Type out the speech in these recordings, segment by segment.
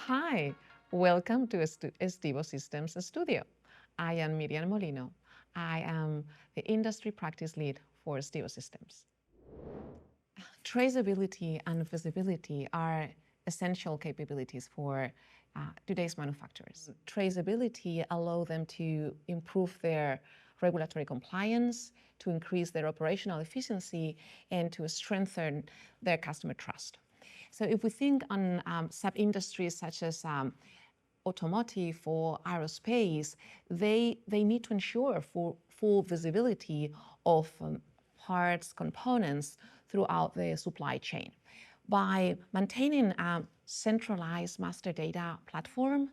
Hi, welcome to Stibo Systems Studio. I am Miriam Molino. I am the industry practice lead for Stibo Systems. Traceability and visibility are essential capabilities for today's manufacturers. Traceability allows them to improve their regulatory compliance, to increase their operational efficiency, and to strengthen their customer trust. So if we think on sub-industries such as automotive or aerospace, they need to ensure full visibility of parts, components throughout the supply chain. By maintaining a centralized master data platform,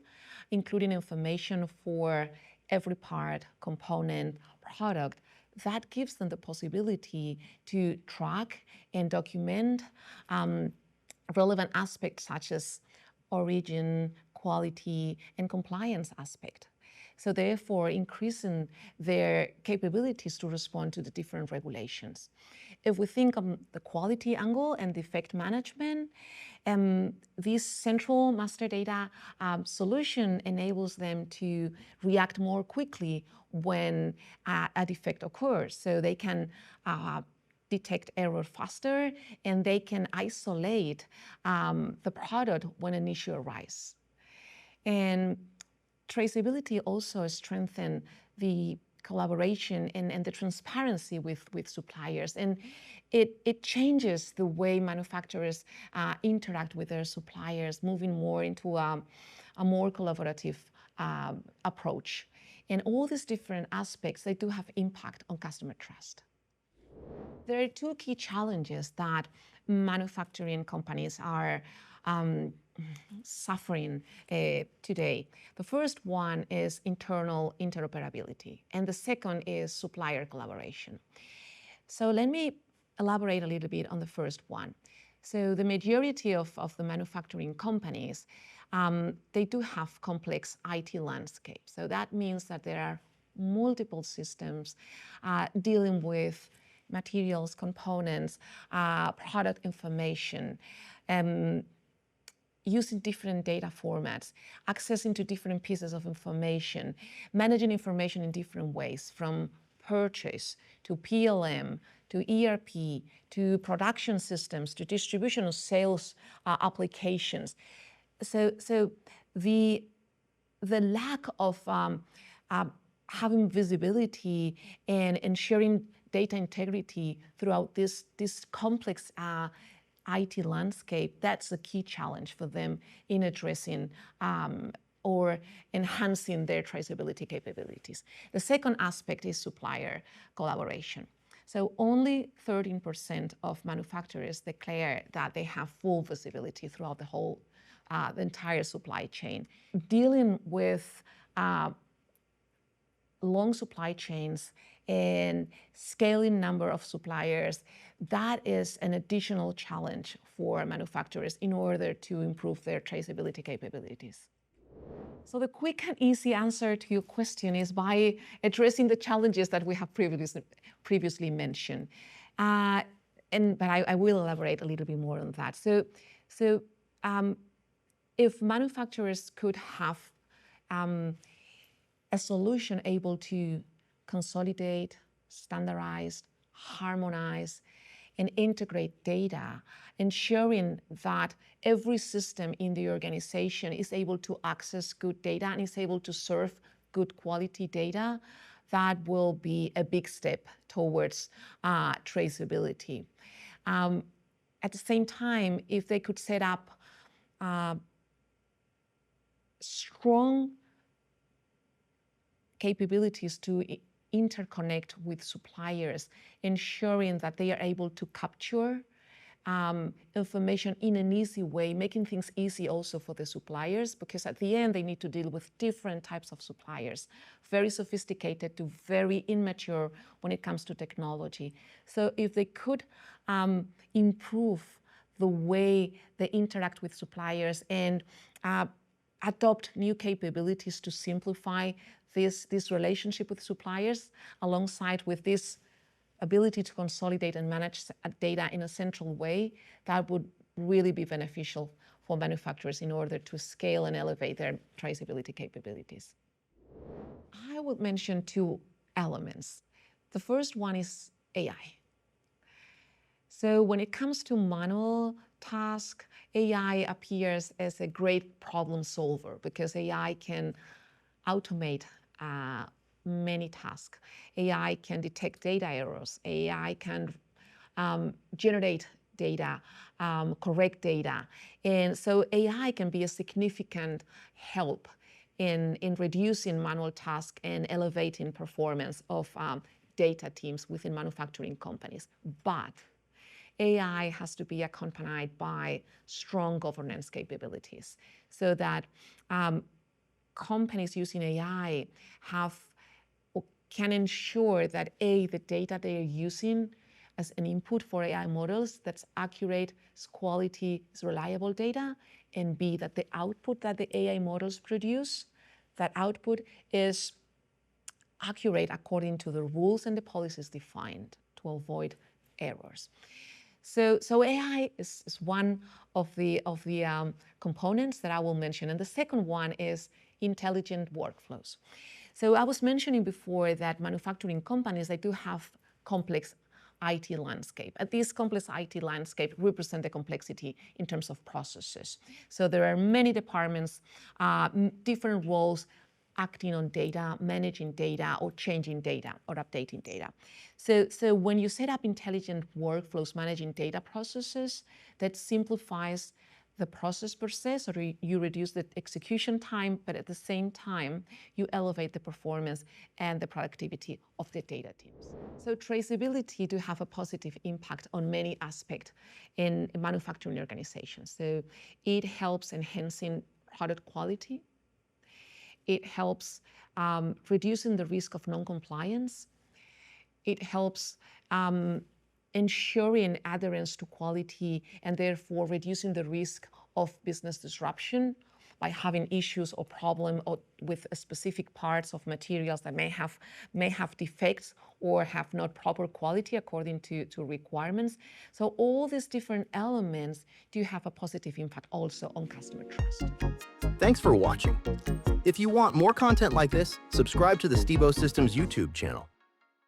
including information for every part, component, product, that gives them the possibility to track and document relevant aspects such as origin, quality, and compliance aspect. So therefore, increasing their capabilities to respond to the different regulations. If we think of the quality angle and defect management, this central master data solution enables them to react more quickly when a defect occurs. So they can detect error faster, and they can isolate the product when an issue arises. And traceability also strengthens the collaboration and the transparency with suppliers. And it changes the way manufacturers interact with their suppliers, moving more into a more collaborative approach. And all these different aspects, they do have impact on customer trust. There are two key challenges that manufacturing companies are suffering today. The first one is internal interoperability, and the second is supplier collaboration. So let me elaborate a little bit on the first one. So the majority of the manufacturing companies, they do have complex IT landscapes. So that means that there are multiple systems dealing with materials, components, product information, using different data formats, accessing to different pieces of information, managing information in different ways, from purchase to PLM to ERP to production systems to distribution of sales applications. So the lack of having visibility and ensuring data integrity throughout this complex IT landscape, that's a key challenge for them in addressing or enhancing their traceability capabilities. The second aspect is supplier collaboration. So only 13% of manufacturers declare that they have full visibility throughout the entire supply chain. Dealing with long supply chains and scaling number of suppliers, that is an additional challenge for manufacturers in order to improve their traceability capabilities. So the quick and easy answer to your question is by addressing the challenges that we have previously mentioned. But I will elaborate a little bit more on that. So if manufacturers could have a solution able to consolidate, standardize, harmonize, and integrate data, ensuring that every system in the organization is able to access good data and is able to serve good quality data, that will be a big step towards traceability. At the same time, if they could set up strong capabilities to interconnect with suppliers, ensuring that they are able to capture information in an easy way, making things easy also for the suppliers, because at the end they need to deal with different types of suppliers, very sophisticated to very immature when it comes to technology. So if they could improve the way they interact with suppliers and adopt new capabilities to simplify this relationship with suppliers, alongside with this ability to consolidate and manage data in a central way, that would really be beneficial for manufacturers in order to scale and elevate their traceability capabilities. I would mention two elements. The first one is AI. So when it comes to manual task, AI appears as a great problem solver because AI can automate many tasks. AI can detect data errors. AI can generate data, correct data. And so AI can be a significant help in reducing manual tasks and elevating performance of data teams within manufacturing companies. But AI has to be accompanied by strong governance capabilities so that companies using AI can ensure that A, the data they are using as an input for AI models, that's accurate, it's quality, it's reliable data, and B, that the output that the AI models produce, that output is accurate according to the rules and the policies defined to avoid errors. So AI is one of the components that I will mention. And the second one is intelligent workflows. So I was mentioning before that manufacturing companies, they do have complex IT landscape. And this complex IT landscape represents the complexity in terms of processes. So there are many departments, different roles, acting on data, managing data, or changing data, or updating data. So when you set up intelligent workflows managing data processes, that simplifies the process per se, so you reduce the execution time, but at the same time, you elevate the performance and the productivity of the data teams. So traceability do have a positive impact on many aspects in manufacturing organizations. So it helps enhancing product quality. It helps reducing the risk of non-compliance. It helps ensuring adherence to quality and therefore reducing the risk of business disruption by having issues or problems with specific parts of materials that may have defects or have not proper quality according to requirements. So all these different elements do have a positive impact also on customer trust. Thanks for watching. If you want more content like this, subscribe to the Stibo Systems YouTube channel.